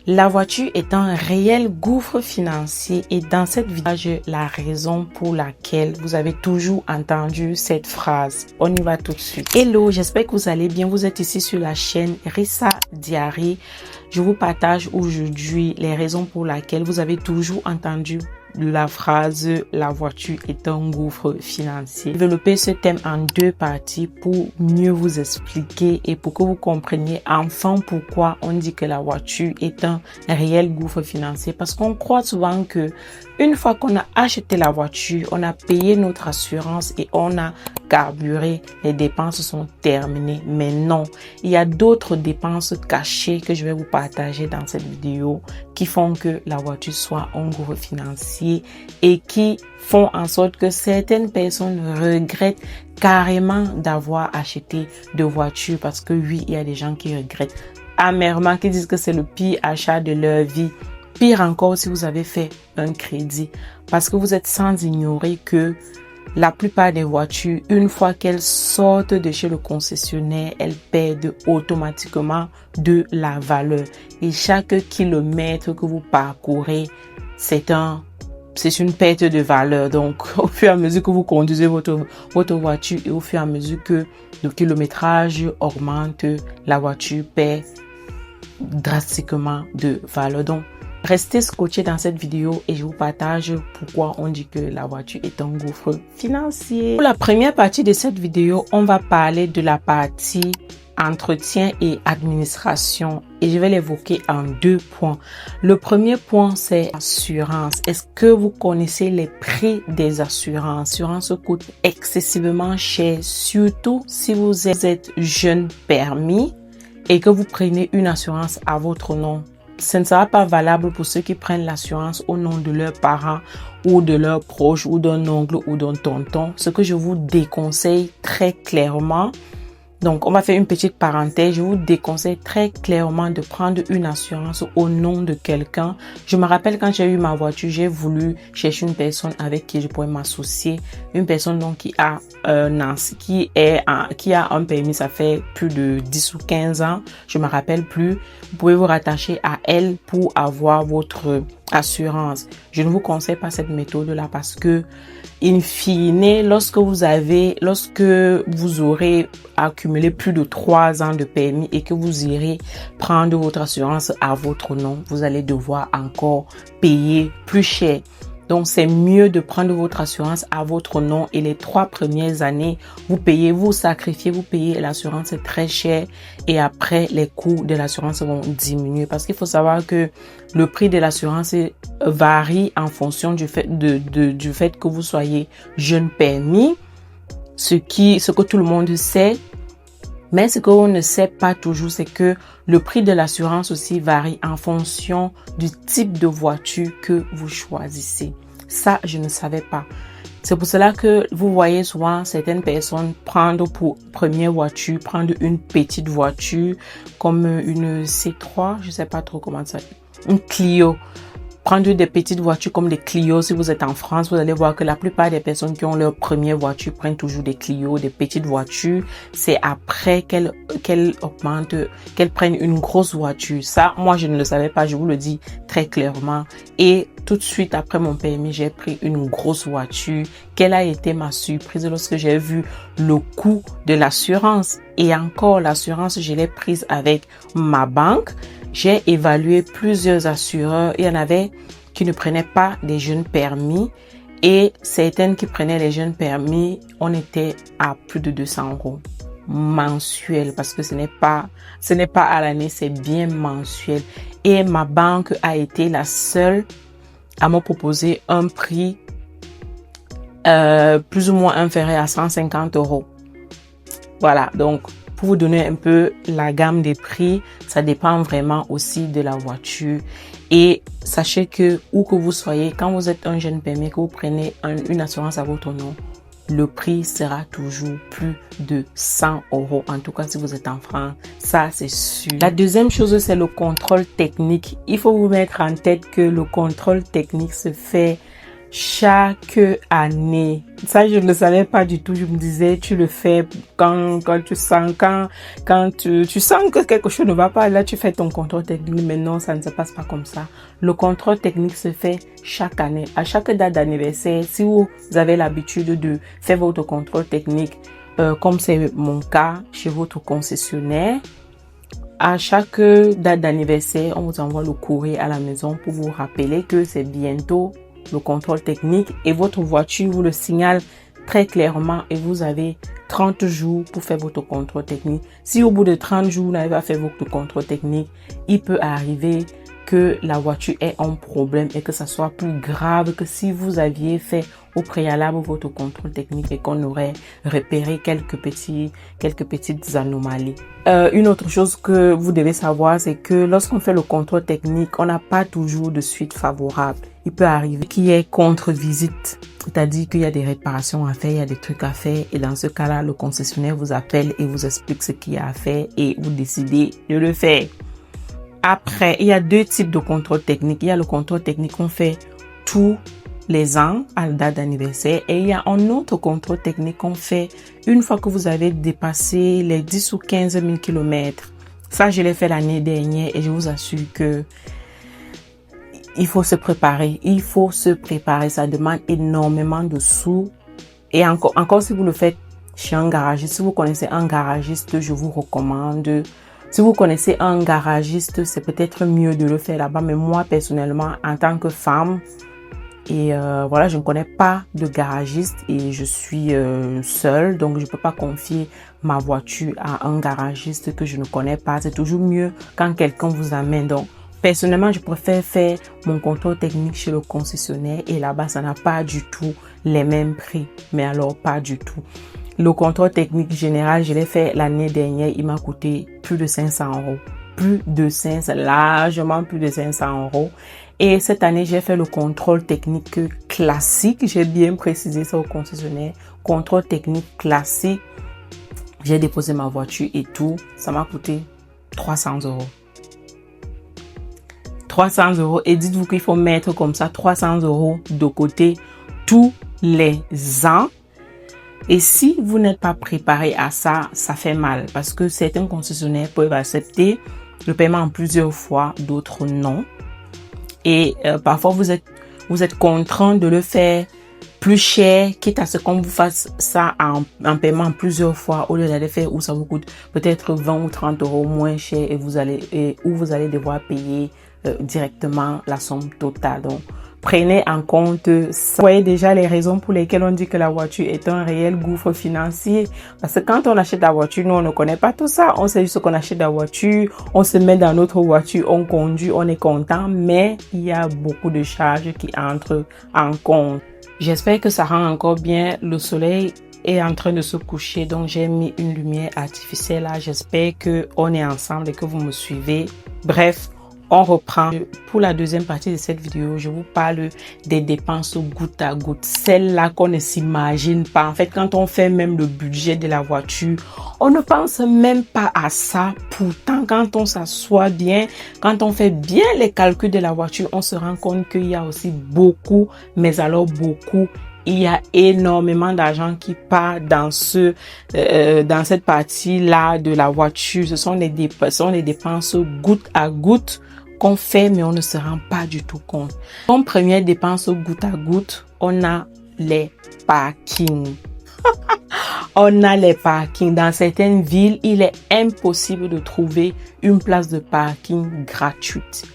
La voiture est un réel gouffre financier et dans cette vidéo, la raison pour laquelle vous avez toujours entendu cette phrase. On y va tout de suite. Hello, j'espère que vous allez bien. Vous êtes ici sur la chaîne Rissa Diary. Je vous partage aujourd'hui les raisons pour lesquelles vous avez toujours entendu la phrase « la voiture est un gouffre financier ». Développer ce thème en deux parties pour mieux vous expliquer et pour que vous compreniez enfin pourquoi on dit que la voiture est un réel gouffre financier. Parce qu'on croit souvent que une fois qu'on a acheté la voiture, on a payé notre assurance et on a carburé, les dépenses sont terminées. Mais non, il y a d'autres dépenses cachées que je vais vous partager dans cette vidéo qui font que la voiture soit un gouffre financier et qui font en sorte que certaines personnes regrettent carrément d'avoir acheté de voiture, parce que oui, il y a des gens qui regrettent amèrement, qui disent que c'est le pire achat de leur vie. Pire encore si vous avez fait un crédit, parce que vous êtes sans ignorer que la plupart des voitures, une fois qu'elles sortent de chez le concessionnaire, elles perdent automatiquement de la valeur. Et chaque kilomètre que vous parcourez, c'est une perte de valeur. Donc, au fur et à mesure que vous conduisez votre voiture et au fur et à mesure que le kilométrage augmente, la voiture perd drastiquement de valeur. Donc, restez scotchés dans cette vidéo et je vous partage pourquoi on dit que la voiture est un gouffre financier. Pour la première partie de cette vidéo, on va parler de la partie entretien et administration et je vais l'évoquer en deux points. Le premier point, c'est assurance. Est-ce que vous connaissez les prix des assurances? L'assurance coûte excessivement cher, surtout si vous êtes jeune permis et que vous prenez une assurance à votre nom. Ce ne sera pas valable pour ceux qui prennent l'assurance au nom de leurs parents ou de leurs proches ou d'un oncle ou d'un tonton. Ce que je vous déconseille très clairement, donc on va faire une petite parenthèse, je vous déconseille très clairement de prendre une assurance au nom de quelqu'un. Je me rappelle quand j'ai eu ma voiture, j'ai voulu chercher une personne avec qui je pourrais m'associer, une personne donc qui a un permis, ça fait plus de 10 ou 15 ans, je me rappelle plus. Vous pouvez vous rattacher à elle pour avoir votre assurance. Je ne vous conseille pas cette méthode-là parce que, in fine, lorsque vous aurez accumulé plus de 3 ans de permis et que vous irez prendre votre assurance à votre nom, vous allez devoir encore payer plus cher. Donc, c'est mieux de prendre votre assurance à votre nom et les 3 premières années, vous sacrifiez, vous payez l'assurance très cher et après, les coûts de l'assurance vont diminuer parce qu'il faut savoir que le prix de l'assurance varie en fonction du fait que vous soyez jeune permis, ce que tout le monde sait. Mais ce qu'on ne sait pas toujours, c'est que le prix de l'assurance aussi varie en fonction du type de voiture que vous choisissez. Ça, je ne savais pas. C'est pour cela que vous voyez souvent certaines personnes prendre pour première voiture, prendre une petite voiture comme une C3, je ne sais pas trop comment ça s'appelle, une Clio. Prendre des petites voitures comme des Clio. Si vous êtes en France, vous allez voir que la plupart des personnes qui ont leur première voiture prennent toujours des Clio, des petites voitures. C'est après qu'elles prennent une grosse voiture. Ça, moi, je ne le savais pas, je vous le dis très clairement. Et tout de suite après mon permis, j'ai pris une grosse voiture. Quelle a été ma surprise lorsque j'ai vu le coût de l'assurance. Et encore, l'assurance, je l'ai prise avec ma banque. J'ai évalué plusieurs assureurs. Il y en avait qui ne prenaient pas des jeunes permis et certaines qui prenaient les jeunes permis, on était à plus de 200 € mensuel parce que ce n'est pas à l'année, c'est bien mensuel. Et ma banque a été la seule à me proposer un prix plus ou moins inférieur à 150 €. Voilà, donc pour vous donner un peu la gamme des prix, ça dépend vraiment aussi de la voiture. Et sachez que où que vous soyez, quand vous êtes un jeune permis, que vous prenez une assurance à votre nom, le prix sera toujours plus de 100 €. En tout cas, si vous êtes en France, ça c'est sûr. La deuxième chose, c'est le contrôle technique. Il faut vous mettre en tête que le contrôle technique se fait chaque année. Ça, je ne le savais pas du tout. Je me disais, tu le fais quand tu sens, quand tu sens que quelque chose ne va pas. Là, tu fais ton contrôle technique. Mais non, ça ne se passe pas comme ça. Le contrôle technique se fait chaque année. À chaque date d'anniversaire, si vous avez l'habitude de faire votre contrôle technique, comme c'est mon cas chez votre concessionnaire, à chaque date d'anniversaire, on vous envoie le courrier à la maison pour vous rappeler que c'est bientôt le contrôle technique et votre voiture vous le signale très clairement et vous avez 30 jours pour faire votre contrôle technique. Si au bout de 30 jours, vous n'avez pas fait votre contrôle technique, il peut arriver que la voiture ait un problème et que ça soit plus grave que si vous aviez fait au préalable votre contrôle technique et qu'on aurait repéré quelques petites anomalies. Une autre chose que vous devez savoir, c'est que lorsqu'on fait le contrôle technique, on n'a pas toujours de suite favorable. Il peut arriver qu'il y ait contre-visite, c'est-à-dire qu'il y a des réparations à faire, il y a des trucs à faire et dans ce cas-là, le concessionnaire vous appelle et vous explique ce qu'il y a à faire et vous décidez de le faire. Après, il y a deux types de contrôle technique. Il y a le contrôle technique qu'on fait tous les ans à la date d'anniversaire et il y a un autre contrôle technique qu'on fait une fois que vous avez dépassé les 10 ou 15 000 kilomètres. Ça, je l'ai fait l'année dernière et je vous assure que il faut se préparer. Il faut se préparer. Ça demande énormément de sous. Et encore si vous le faites chez un garagiste, si vous connaissez un garagiste, je vous recommande. Si vous connaissez un garagiste, c'est peut-être mieux de le faire là-bas. Mais moi, personnellement, en tant que femme, et voilà, je ne connais pas de garagiste et je suis seule. Donc, je ne peux pas confier ma voiture à un garagiste que je ne connais pas. C'est toujours mieux quand quelqu'un vous amène. Donc, personnellement, je préfère faire mon contrôle technique chez le concessionnaire. Et là-bas, ça n'a pas du tout les mêmes prix. Mais alors, pas du tout. Le contrôle technique général, je l'ai fait l'année dernière. Il m'a coûté plus de 500 €. Plus de 500, largement plus de 500 €. Et cette année, j'ai fait le contrôle technique classique. J'ai bien précisé ça au concessionnaire. Contrôle technique classique. J'ai déposé ma voiture et tout. Ça m'a coûté 300 €. 300 € et dites-vous qu'il faut mettre comme ça 300 € de côté tous les ans. Et si vous n'êtes pas préparé à ça, ça fait mal parce que certains concessionnaires peuvent accepter le paiement en plusieurs fois, d'autres non. Et parfois vous êtes contraint de le faire plus cher, quitte à ce qu'on vous fasse ça en paiement plusieurs fois au lieu d'aller faire où ça vous coûte peut-être 20 ou 30 € moins cher et vous allez devoir payer directement la somme totale. Donc, prenez en compte ça. Vous voyez déjà les raisons pour lesquelles on dit que la voiture est un réel gouffre financier. Parce que quand on achète la voiture, nous, on ne connaît pas tout ça. On sait juste qu'on achète la voiture, on se met dans notre voiture, on conduit, on est content. Mais il y a beaucoup de charges qui entrent en compte. J'espère que ça rend encore bien. Le soleil est en train de se coucher. Donc, j'ai mis une lumière artificielle là. J'espère qu'on est ensemble et que vous me suivez. Bref. On reprend. Pour la deuxième partie de cette vidéo, je vous parle des dépenses goutte à goutte. Celles-là qu'on ne s'imagine pas. En fait, quand on fait même le budget de la voiture, on ne pense même pas à ça. Pourtant, quand on s'assoit bien, quand on fait bien les calculs de la voiture, on se rend compte qu'il y a aussi beaucoup, mais alors beaucoup. Il y a énormément d'argent qui part dans cette partie-là de la voiture. Ce sont les dépenses goutte à goutte qu'on fait, mais on ne se rend pas du tout compte. Comme première dépense goutte à goutte, on a les parkings. On a les parkings. Dans certaines villes, il est impossible de trouver une place de parking gratuite.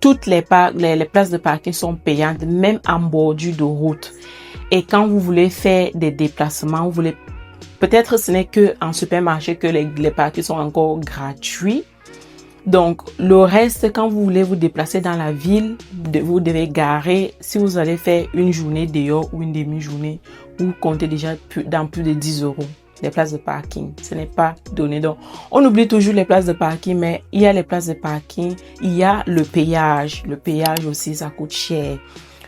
Toutes les places de parking sont payantes, même en bordure de route. Et quand vous voulez faire des déplacements, peut-être ce n'est que en supermarché que les parkings sont encore gratuits. Donc, le reste, quand vous voulez vous déplacer dans la ville, vous devez garer. Si vous allez faire une journée dehors ou une demi-journée, vous comptez déjà dans plus de 10 € les places de parking. Ce n'est pas donné. Donc, on oublie toujours les places de parking, mais il y a les places de parking. Il y a le péage. Le péage aussi, ça coûte cher.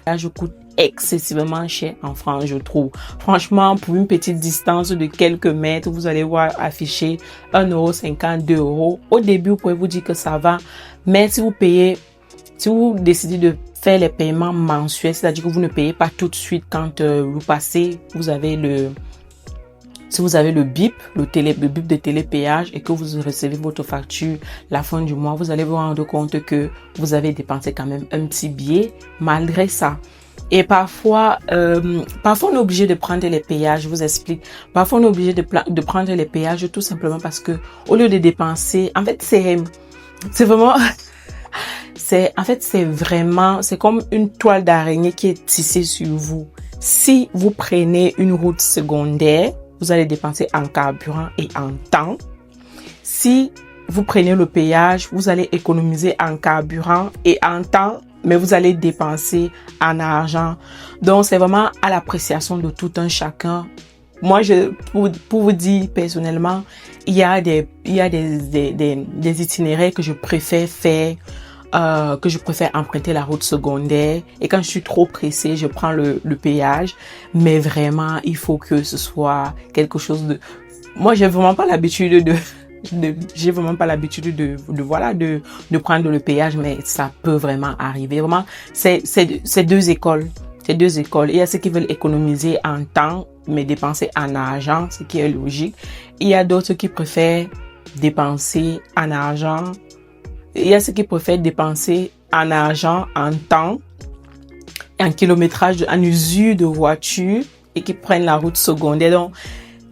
Là, je coûte excessivement cher en France, je trouve. Franchement, pour une petite distance de quelques mètres, vous allez voir affiché 1,50 €, 2 €. Au début, vous pouvez vous dire que ça va. Mais si vous décidez de faire les paiements mensuels, c'est-à-dire que vous ne payez pas tout de suite quand vous passez, si vous avez le BIP, le BIP de télépéage et que vous recevez votre facture la fin du mois, vous allez vous rendre compte que vous avez dépensé quand même un petit billet malgré ça. Et parfois on est obligé de prendre les péages, je vous explique. Parfois on est obligé de prendre les péages tout simplement parce que au lieu de dépenser, en fait c'est vraiment c'est comme une toile d'araignée qui est tissée sur vous. Si vous prenez une route secondaire, vous allez dépenser en carburant et en temps. Si vous prenez le péage, vous allez économiser en carburant et en temps, mais vous allez dépenser en argent. Donc, c'est vraiment à l'appréciation de tout un chacun. Moi, pour vous dire personnellement, il y a des itinéraires que je préfère faire, que je préfère emprunter la route secondaire. Et quand je suis trop pressée, je prends le péage. Mais vraiment, il faut que ce soit quelque chose de... Moi, j'ai vraiment pas l'habitude de prendre le péage, mais ça peut vraiment arriver. Vraiment, c'est deux écoles. C'est deux écoles. Il y a ceux qui veulent économiser en temps, mais dépenser en argent, ce qui est logique. Il y a d'autres qui préfèrent dépenser en argent. Il y a ceux qui préfèrent dépenser en argent, en temps, en kilométrage, en usure de voiture et qui prennent la route secondaire. Donc,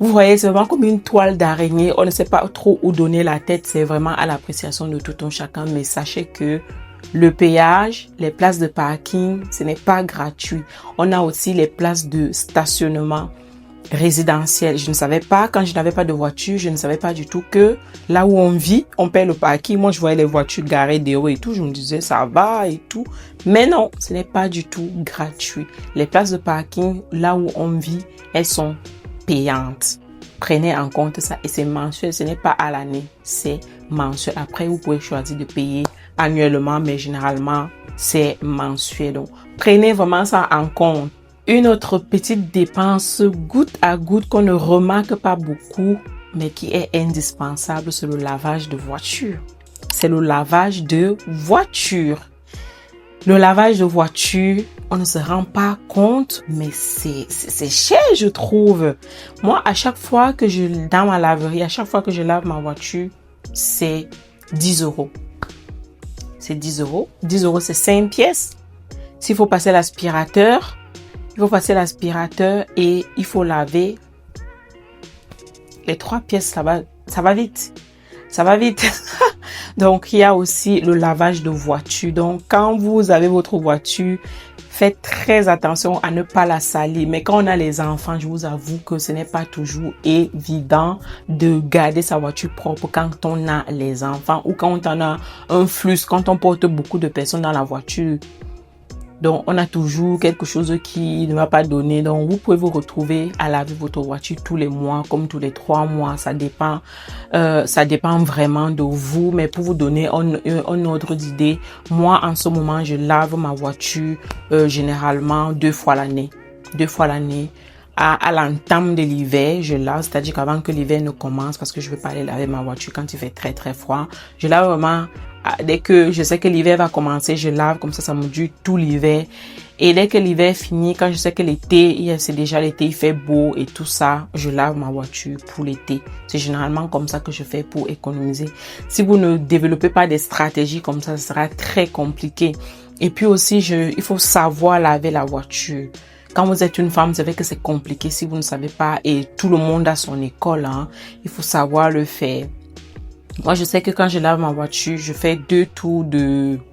vous voyez, c'est vraiment comme une toile d'araignée. On ne sait pas trop où donner la tête. C'est vraiment à l'appréciation de tout un chacun. Mais sachez que le péage, les places de parking, ce n'est pas gratuit. On a aussi les places de stationnement résidentiel. Je ne savais pas, quand je n'avais pas de voiture, je ne savais pas du tout que là où on vit, on paie le parking. Moi, je voyais les voitures garées dehors et tout. Je me disais, ça va et tout. Mais non, ce n'est pas du tout gratuit. Les places de parking, là où on vit, elles sont payantes. Prenez en compte ça et c'est mensuel. Ce n'est pas à l'année, c'est mensuel. Après, vous pouvez choisir de payer annuellement, mais généralement, c'est mensuel. Donc, prenez vraiment ça en compte. Une autre petite dépense goutte à goutte qu'on ne remarque pas beaucoup, mais qui est indispensable, c'est le lavage de voiture. C'est le lavage de voiture. Le lavage de voiture, on ne se rend pas compte, mais c'est cher, je trouve. Moi, à chaque fois que dans ma laverie, à chaque fois que je lave ma voiture, c'est 10 euros. C'est 10 euros. 10 euros, c'est 5 pièces. S'il faut passer l'aspirateur, et il faut laver les 3 pièces. Ça va vite. Donc, il y a aussi le lavage de voiture. Donc, quand vous avez votre voiture, faites très attention à ne pas la salir. Mais quand on a les enfants, je vous avoue que ce n'est pas toujours évident de garder sa voiture propre quand on a les enfants ou quand on a un flux, quand on porte beaucoup de personnes dans la voiture. Donc, on a toujours quelque chose qui ne va pas donner. Donc, vous pouvez vous retrouver à laver votre voiture tous les mois, comme tous les 3 mois. Ça dépend vraiment de vous. Mais pour vous donner un ordre d'idée, moi, en ce moment, je lave ma voiture généralement 2 fois l'année. 2 fois l'année. À l'entame de l'hiver, je lave, c'est-à-dire qu'avant que l'hiver ne commence, parce que je ne veux pas aller laver ma voiture quand il fait très très froid. Je lave vraiment, dès que je sais que l'hiver va commencer, je lave, comme ça me dure tout l'hiver. Et dès que l'hiver finit, quand je sais que l'été, c'est déjà l'été, il fait beau et tout ça, je lave ma voiture pour l'été. C'est généralement comme ça que je fais pour économiser. Si vous ne développez pas des stratégies comme ça, ce sera très compliqué. Et puis aussi, il faut savoir laver la voiture. Quand vous êtes une femme, vous savez que c'est compliqué si vous ne savez pas et tout le monde a son école, hein. Il faut savoir le faire. Moi, je sais que quand je lave ma voiture, je fais 2 tours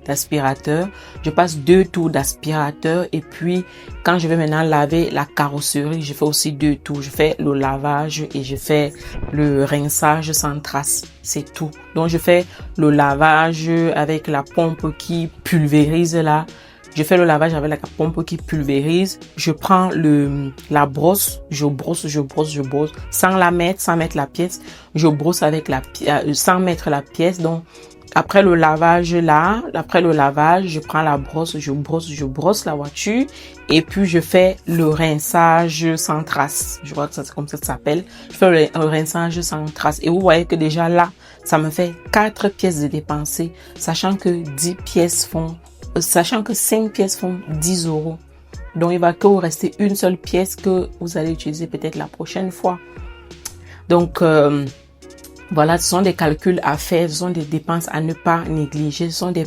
d'aspirateur. Je passe 2 tours d'aspirateur et puis quand je vais maintenant laver la carrosserie, je fais aussi 2 tours. Je fais le lavage et je fais le rinçage sans trace. C'est tout. Donc, je fais le lavage avec la pompe qui pulvérise là. Je fais le lavage avec la pompe qui pulvérise. Je prends la brosse. Je brosse. Sans mettre la pièce. Je brosse avec sans mettre la pièce. Donc, après le lavage, je prends la brosse. Je brosse la voiture. Et puis, je fais le rinçage sans trace. Je crois que c'est comme ça que ça s'appelle. Je fais le rinçage sans trace. Et vous voyez que déjà là, ça me fait 4 pièces de dépenser. Sachant que 10 pièces font sachant que 5 pièces font 10 euros. Donc, il va que vous rester une seule pièce que vous allez utiliser peut-être la prochaine fois. Donc, voilà, ce sont des calculs à faire, ce sont des dépenses à ne pas négliger, ce sont des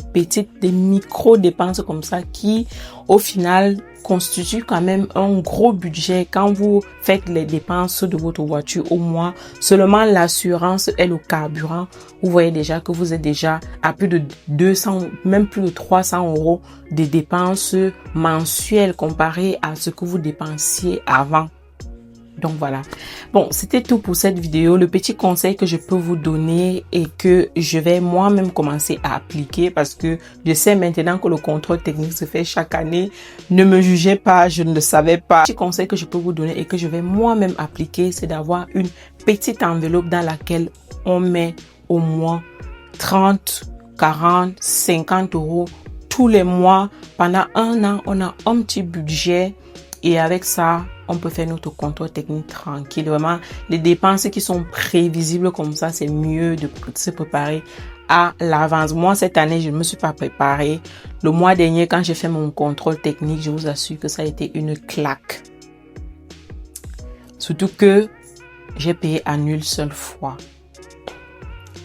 micro-dépenses comme ça qui, au final, constituent quand même un gros budget quand vous faites les dépenses de votre voiture au mois. Seulement l'assurance et le carburant, vous voyez déjà que vous êtes déjà à plus de 200, même plus de 300 euros de dépenses mensuelles comparées à ce que vous dépensiez avant. Donc voilà. Bon, c'était tout pour cette vidéo. Le petit conseil que je peux vous donner et que je vais moi-même commencer à appliquer parce que je sais maintenant que le contrôle technique se fait chaque année. Ne me jugez pas, je ne le savais pas. Le petit conseil que je peux vous donner et que je vais moi-même appliquer, c'est d'avoir une petite enveloppe dans laquelle on met au moins 30, 40, 50 euros tous les mois. Pendant un an, on a un petit budget et avec ça, on peut faire notre contrôle technique tranquille. Vraiment, les dépenses qui sont prévisibles comme ça, c'est mieux de se préparer à l'avance. Moi, cette année, je ne me suis pas préparée. Le mois dernier, quand j'ai fait mon contrôle technique, je vous assure que ça a été une claque. Surtout que j'ai payé en une seule fois.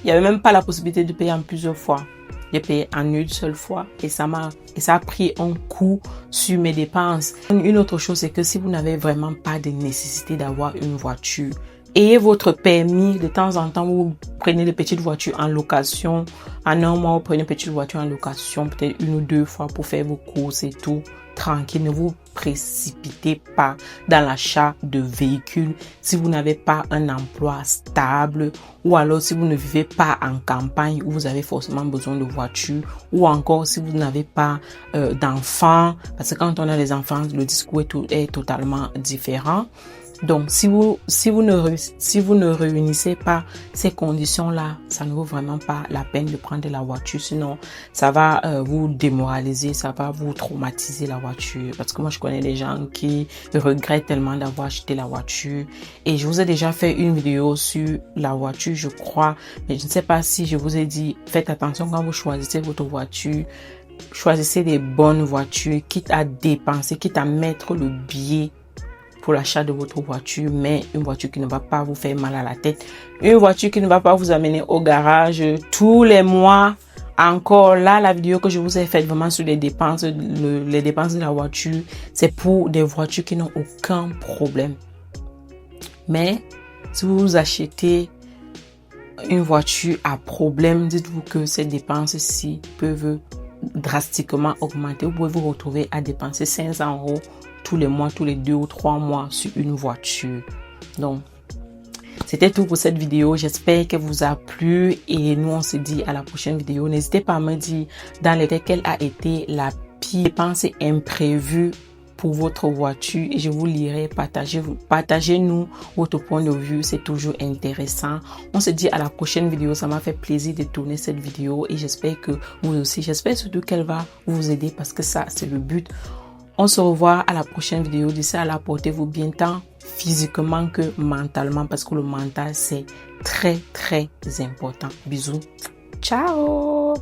Il n'y avait même pas la possibilité de payer en plusieurs fois. J'ai payé en une seule fois et ça a pris un coup sur mes dépenses. Une autre chose, c'est que si vous n'avez vraiment pas de nécessité d'avoir une voiture, ayez votre permis. De temps en temps, vous prenez des petites voitures en location. En un mois, vous prenez une petite voiture en location, peut-être 1 ou 2 fois pour faire vos courses et tout. Tranquille, ne vous précipitez pas dans l'achat de véhicules si vous n'avez pas un emploi stable ou alors si vous ne vivez pas en campagne où vous avez forcément besoin de voiture ou encore si vous n'avez pas d'enfants, parce que quand on a des enfants, le discours est totalement différent. Donc, si vous ne réunissez pas ces conditions-là, ça ne vaut vraiment pas la peine de prendre la voiture. Sinon, ça va vous démoraliser, ça va vous traumatiser la voiture. Parce que moi, je connais des gens qui regrettent tellement d'avoir acheté la voiture. Et je vous ai déjà fait une vidéo sur la voiture, je crois. Mais je ne sais pas si je vous ai dit, faites attention quand vous choisissez votre voiture. Choisissez des bonnes voitures, quitte à dépenser, quitte à mettre le billet pour l'achat de votre voiture, mais une voiture qui ne va pas vous faire mal à la tête, une voiture qui ne va pas vous amener au garage tous les mois. Encore là, la vidéo que je vous ai faite vraiment sur les dépenses, les dépenses de la voiture, c'est pour des voitures qui n'ont aucun problème. Mais si vous achetez une voiture à problème, dites-vous que ces dépenses-ci peuvent drastiquement augmenter. Vous pouvez vous retrouver à dépenser 500 euros tous les mois, tous les 2 ou 3 mois sur une voiture. Donc, c'était tout pour cette vidéo. J'espère qu'elle vous a plu et nous, on se dit à la prochaine vidéo. N'hésitez pas à me dire dans lesquelles quelle a été la pire dépense imprévue pour votre voiture et je vous lirai. Partagez-nous votre point de vue, c'est toujours intéressant. On se dit à la prochaine vidéo. Ça m'a fait plaisir de tourner cette vidéo et j'espère que vous aussi, j'espère surtout qu'elle va vous aider parce que ça, c'est le but. On se revoit à la prochaine vidéo. D'ici là, portez-vous bien tant physiquement que mentalement parce que le mental, c'est très, très important. Bisous. Ciao!